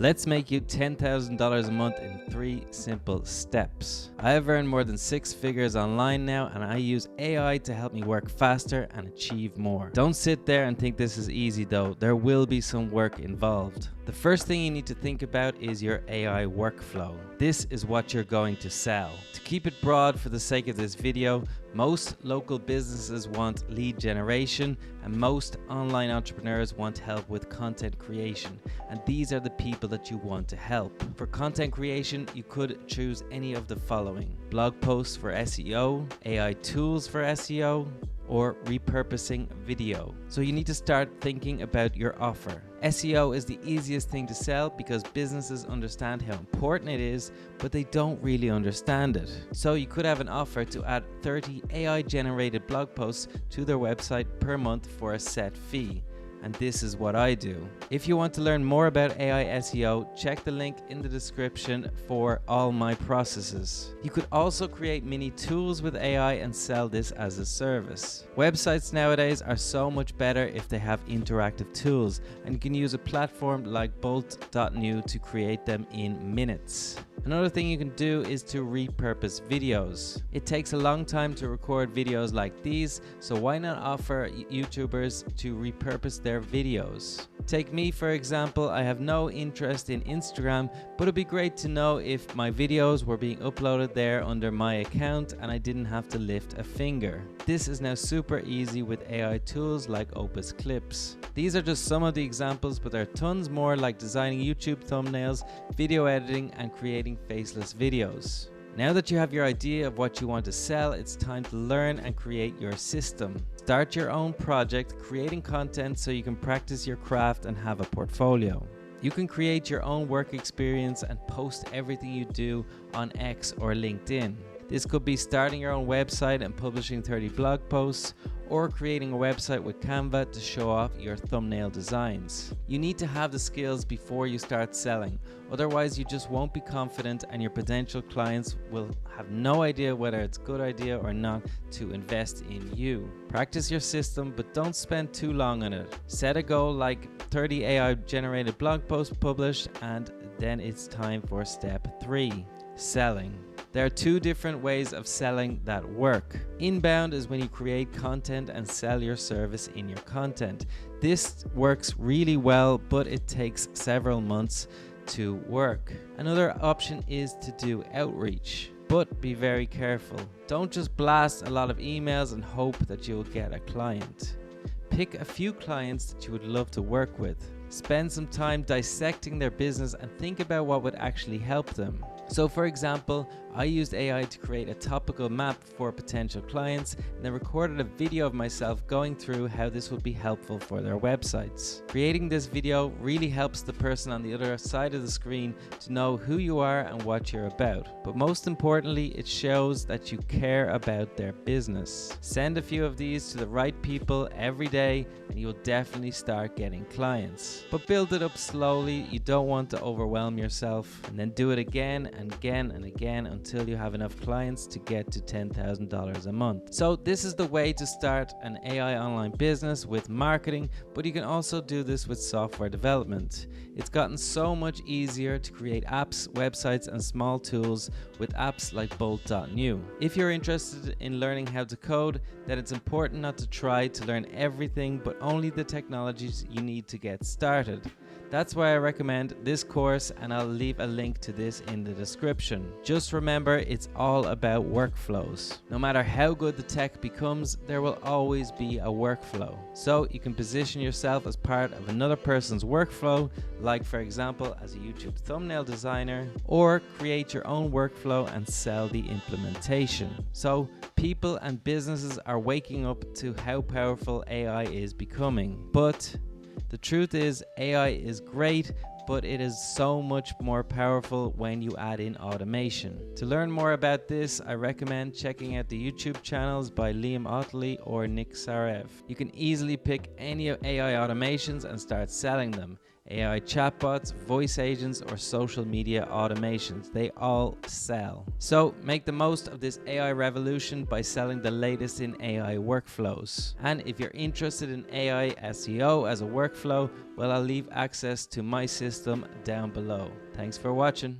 Let's make you $10,000 a month in 3 simple steps. I have earned more than 6 figures online now, and I use AI to help me work faster and achieve more. Don't sit there and think this is easy though. There will be some work involved. The first thing you need to think about is your AI workflow. This is what you're going to sell. To keep it broad for the sake of this video, most local businesses want lead generation, and most online entrepreneurs want help with content creation, and these are the people that you want to help. For content creation, you could choose any of the following: blog posts for SEO, AI tools for SEO, or repurposing video. So you need to start thinking about your offer. SEO is the easiest thing to sell because businesses understand how important it is, but they don't really understand it. So you could have an offer to add 30 AI generated blog posts to their website per month for a set fee. And this is what I do. If you want to learn more about AI SEO, check the link in the description for all my processes. You could also create mini tools with AI and sell this as a service. Websites nowadays are so much better if they have interactive tools, and you can use a platform like Bolt.new to create them in minutes. Another thing you can do is to repurpose videos. It takes a long time to record videos like these, so why not offer YouTubers to repurpose their videos? Take me for example. I have no interest in Instagram, but it'd be great to know if my videos were being uploaded there under my account and I didn't have to lift a finger. This is now super easy with AI tools like Opus Clips. These are just some of the examples, but there are tons more, like designing YouTube thumbnails, video editing, and creating faceless videos. Now that you have your idea of what you want to sell, it's time to learn and create your system. Start your own project, creating content so you can practice your craft and have a portfolio. You can create your own work experience and post everything you do on X or LinkedIn. This could be starting your own website and publishing 30 blog posts, or creating a website with Canva to show off your thumbnail designs. You need to have the skills before you start selling, otherwise you just won't be confident and your potential clients will have no idea whether it's a good idea or not to invest in you. Practice your system, but don't spend too long on it. Set a goal like 30 AI generated blog posts published, and then it's time for step 3, selling. There are 2 different ways of selling that work. Inbound is when you create content and sell your service in your content. This works really well, but it takes several months to work. Another option is to do outreach, but be very careful. Don't just blast a lot of emails and hope that you'll get a client. Pick a few clients that you would love to work with. Spend some time dissecting their business and think about what would actually help them. So for example, I used AI to create a topical map for potential clients and then recorded a video of myself going through how this would be helpful for their websites. Creating this video really helps the person on the other side of the screen to know who you are and what you're about. But most importantly, it shows that you care about their business. Send a few of these to the right people every day and you'll definitely start getting clients. But build it up slowly. You don't want to overwhelm yourself, and then do it again and again and again until you have enough clients to get to $10,000 a month. So this is the way to start an AI online business with marketing, but you can also do this with software development. It's gotten so much easier to create apps, websites, and small tools with apps like Bolt.new. If you're interested in learning how to code, then it's important not to try to learn everything, but only the technologies you need to get started. That's why I recommend this course, and I'll leave a link to this in the description. Just remember, it's all about workflows. No matter how good the tech becomes, there will always be a workflow. So you can position yourself as part of another person's workflow, like for example as a YouTube thumbnail designer, or create your own workflow and sell the implementation. So people and businesses are waking up to how powerful AI is becoming. But the truth is, AI is great, but it is so much more powerful when you add in automation. To learn more about this, I recommend checking out the YouTube channels by Liam Otley or Nick Sarev. You can easily pick any AI automations and start selling them. AI chatbots, voice agents, or social media automations. They all sell. So make the most of this AI revolution by selling the latest in AI workflows. And if you're interested in AI SEO as a workflow, well, I'll leave access to my system down below. Thanks for watching.